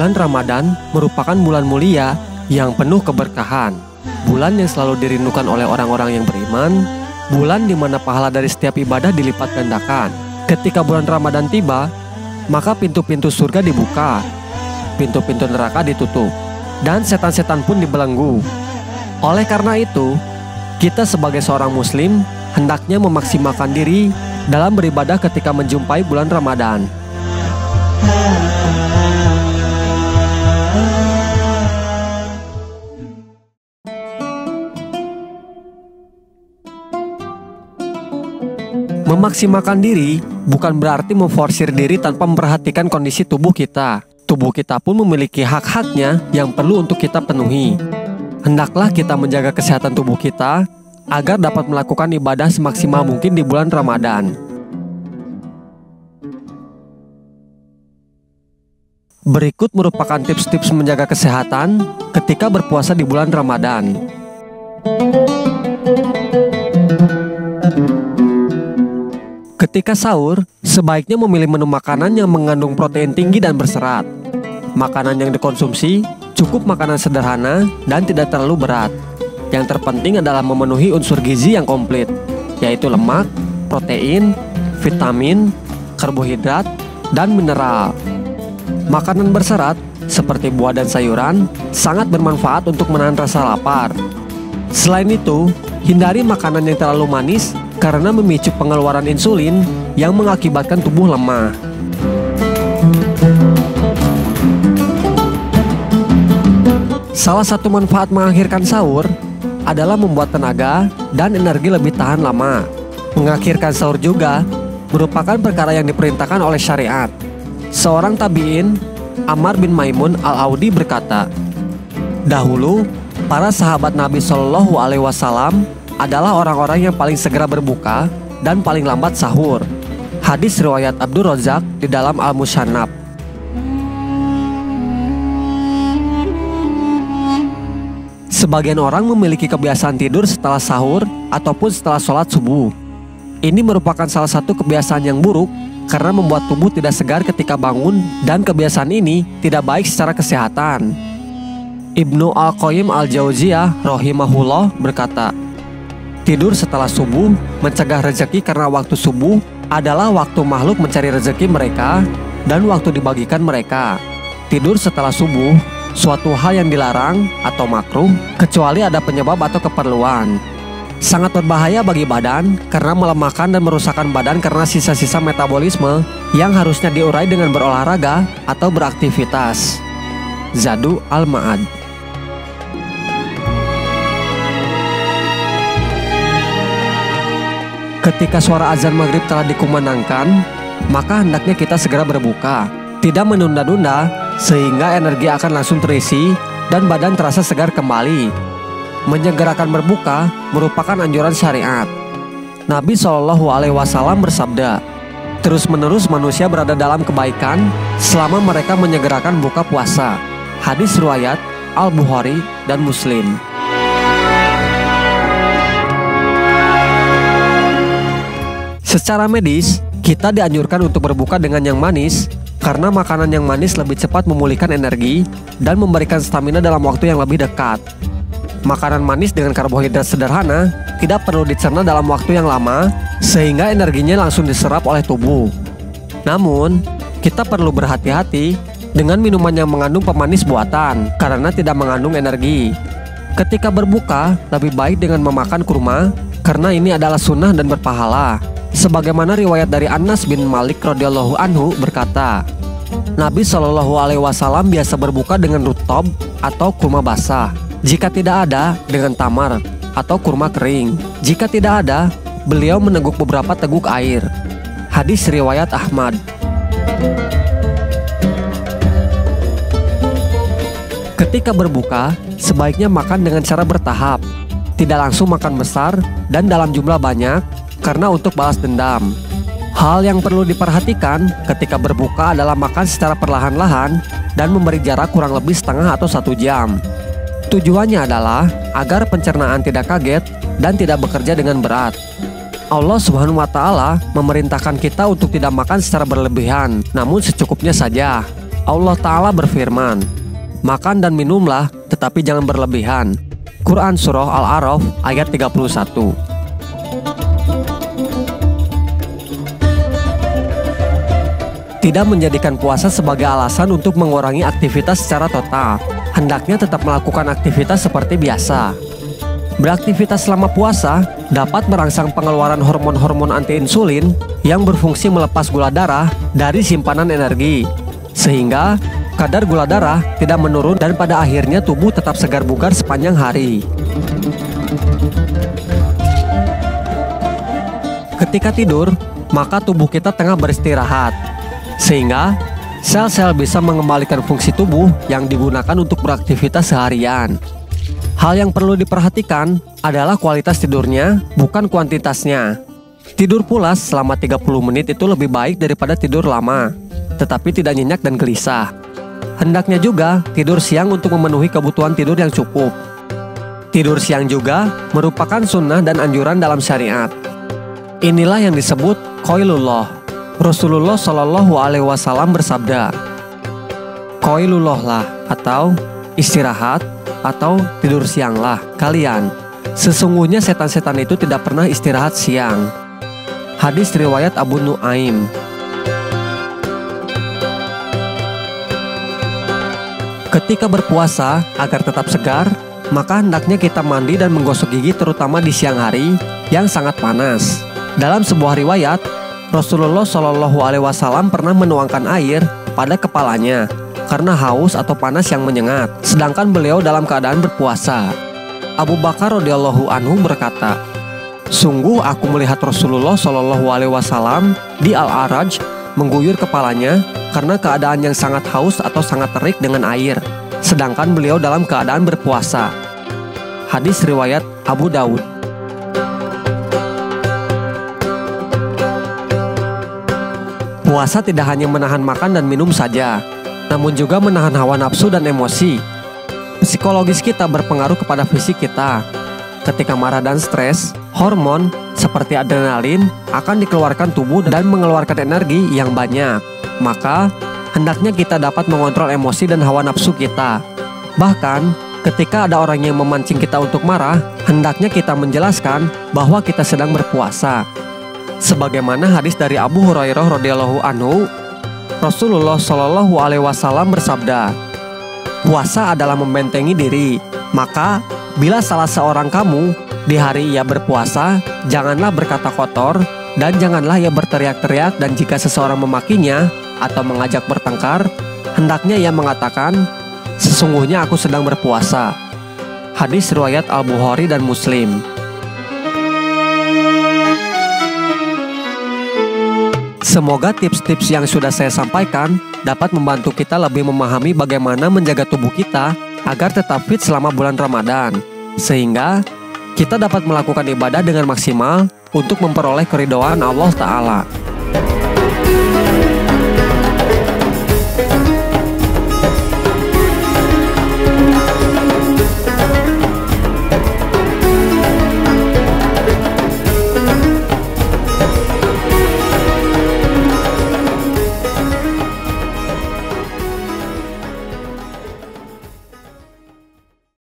Bulan Ramadan merupakan bulan mulia yang penuh keberkahan. Bulan yang selalu dirindukan oleh orang-orang yang beriman. Bulan di mana pahala dari setiap ibadah dilipat gandakan. Ketika bulan Ramadan tiba, maka pintu-pintu surga dibuka, pintu-pintu neraka ditutup, dan setan-setan pun dibelenggu. Oleh karena itu, kita sebagai seorang muslim hendaknya memaksimalkan diri dalam beribadah ketika menjumpai bulan Ramadan. Memaksimalkan diri bukan berarti memforsir diri tanpa memperhatikan kondisi tubuh kita. Tubuh kita pun memiliki hak-haknya yang perlu untuk kita penuhi. Hendaklah kita menjaga kesehatan tubuh kita agar dapat melakukan ibadah semaksimal mungkin di bulan Ramadan. Berikut merupakan tips-tips menjaga kesehatan ketika berpuasa di bulan Ramadan. Ketika sahur, sebaiknya memilih menu makanan yang mengandung protein tinggi dan berserat. Makanan yang dikonsumsi cukup makanan sederhana dan tidak terlalu berat. Yang terpenting adalah memenuhi unsur gizi yang komplit, yaitu lemak, protein, vitamin, karbohidrat, dan mineral. Makanan berserat seperti buah dan sayuran sangat bermanfaat untuk menahan rasa lapar. Selain itu, hindari makanan yang terlalu manis karena memicu pengeluaran insulin yang mengakibatkan tubuh lemah. Salah satu manfaat mengakhirkan sahur adalah membuat tenaga dan energi lebih tahan lama. Mengakhirkan sahur juga merupakan perkara yang diperintahkan oleh syariat. Seorang tabi'in, Ammar bin Maimun al-Audi berkata, "Dahulu, para sahabat Nabi Shallallahu Alaihi Wasallam adalah orang-orang yang paling segera berbuka dan paling lambat sahur." Hadis riwayat Abdur Razak di dalam Al-Musannaf. Sebagian orang memiliki kebiasaan tidur setelah sahur ataupun setelah sholat subuh. Ini merupakan salah satu kebiasaan yang buruk karena membuat tubuh tidak segar ketika bangun, dan kebiasaan ini tidak baik secara kesehatan. Ibnu Al-Qayyim Al-Jauziyah rahimahullah berkata, "Tidur setelah subuh mencegah rezeki karena waktu subuh adalah waktu makhluk mencari rezeki mereka dan waktu dibagikan mereka. Tidur setelah subuh suatu hal yang dilarang atau makruh kecuali ada penyebab atau keperluan. Sangat berbahaya bagi badan karena melemahkan dan merusakkan badan karena sisa-sisa metabolisme yang harusnya diurai dengan berolahraga atau beraktivitas." Zadu Al-Ma'ad. Ketika suara azan maghrib telah dikumandangkan, maka hendaknya kita segera berbuka, tidak menunda-nunda, sehingga energi akan langsung terisi dan badan terasa segar kembali. Menyegerakan berbuka merupakan anjuran syariat. Nabi Shallallahu Alaihi Wasallam bersabda, "Terus-menerus manusia berada dalam kebaikan selama mereka menyegerakan buka puasa." Hadis riwayat Al-Bukhari dan Muslim. Secara medis, kita dianjurkan untuk berbuka dengan yang manis karena makanan yang manis lebih cepat memulihkan energi dan memberikan stamina dalam waktu yang lebih dekat. Makanan manis dengan karbohidrat sederhana tidak perlu dicerna dalam waktu yang lama sehingga energinya langsung diserap oleh tubuh. Namun, kita perlu berhati-hati dengan minuman yang mengandung pemanis buatan karena tidak mengandung energi. Ketika berbuka, lebih baik dengan memakan kurma karena ini adalah sunnah dan berpahala. Sebagaimana riwayat dari Anas bin Malik radhiyallahu anhu berkata, Nabi Shallallahu Alaihi Wasallam biasa berbuka dengan rutob atau kurma basah. Jika tidak ada, dengan tamar atau kurma kering. Jika tidak ada, beliau meneguk beberapa teguk air. Hadis riwayat Ahmad. Ketika berbuka, sebaiknya makan dengan cara bertahap, tidak langsung makan besar dan dalam jumlah banyak karena untuk balas dendam. Hal yang perlu diperhatikan ketika berbuka adalah makan secara perlahan-lahan dan memberi jarak kurang lebih setengah atau 1 jam. Tujuannya adalah agar pencernaan tidak kaget dan tidak bekerja dengan berat. Allah Subhanahu wa Ta'ala memerintahkan kita untuk tidak makan secara berlebihan, namun secukupnya saja. Allah Ta'ala berfirman, "Makan dan minumlah, tetapi jangan berlebihan." Quran Surah Al-A'raf ayat 31. Tidak menjadikan puasa sebagai alasan untuk mengurangi aktivitas secara total. Hendaknya tetap melakukan aktivitas seperti biasa. Beraktivitas selama puasa dapat merangsang pengeluaran hormon-hormon anti-insulin yang berfungsi melepas gula darah dari simpanan energi, sehingga kadar gula darah tidak menurun dan pada akhirnya tubuh tetap segar bugar sepanjang hari. Ketika tidur, maka tubuh kita tengah beristirahat, sehingga sel-sel bisa mengembalikan fungsi tubuh yang digunakan untuk beraktivitas seharian. Hal yang perlu diperhatikan adalah kualitas tidurnya, bukan kuantitasnya. Tidur pulas selama 30 menit itu lebih baik daripada tidur lama, tetapi tidak nyenyak dan gelisah. Hendaknya juga tidur siang untuk memenuhi kebutuhan tidur yang cukup. Tidur siang juga merupakan sunnah dan anjuran dalam syariat. Inilah yang disebut qailullah. Rasulullah Shallallahu Alaihi Wasallam bersabda, "Qailullah lah," atau istirahat atau tidur sianglah kalian. Sesungguhnya setan-setan itu tidak pernah istirahat siang. Hadis riwayat Abu Nuaim. Ketika berpuasa, agar tetap segar, maka hendaknya kita mandi dan menggosok gigi terutama di siang hari yang sangat panas. Dalam sebuah riwayat, Rasulullah Shallallahu Alaihi Wasallam pernah menuangkan air pada kepalanya karena haus atau panas yang menyengat, sedangkan beliau dalam keadaan berpuasa. Abu Bakar radhiyallahu anhu berkata, "Sungguh aku melihat Rasulullah Shallallahu Alaihi Wasallam di Al-Araj mengguyur kepalanya karena keadaan yang sangat haus atau sangat terik dengan air, sedangkan beliau dalam keadaan berpuasa." Hadis riwayat Abu Daud. Puasa tidak hanya menahan makan dan minum saja, namun juga menahan hawa nafsu dan emosi. Psikologis kita berpengaruh kepada fisik kita. Ketika marah dan stres, hormon seperti adrenalin akan dikeluarkan tubuh dan mengeluarkan energi yang banyak. Maka, hendaknya kita dapat mengontrol emosi dan hawa nafsu kita. Bahkan, ketika ada orang yang memancing kita untuk marah, hendaknya kita menjelaskan bahwa kita sedang berpuasa. Sebagaimana hadis dari Abu Hurairah radhiyallahu anhu, Rasulullah Shallallahu Alaihi Wasallam bersabda, "Puasa adalah membentengi diri. Maka, bila salah seorang kamu di hari ia berpuasa, janganlah berkata kotor dan janganlah ia berteriak-teriak, dan jika seseorang memakinya atau mengajak bertengkar, hendaknya ia mengatakan, 'Sesungguhnya aku sedang berpuasa.'" Hadis riwayat Al-Bukhari dan Muslim. Semoga tips-tips yang sudah saya sampaikan dapat membantu kita lebih memahami bagaimana menjaga tubuh kita agar tetap fit selama bulan Ramadan, sehingga kita dapat melakukan ibadah dengan maksimal untuk memperoleh keridhaan Allah Ta'ala.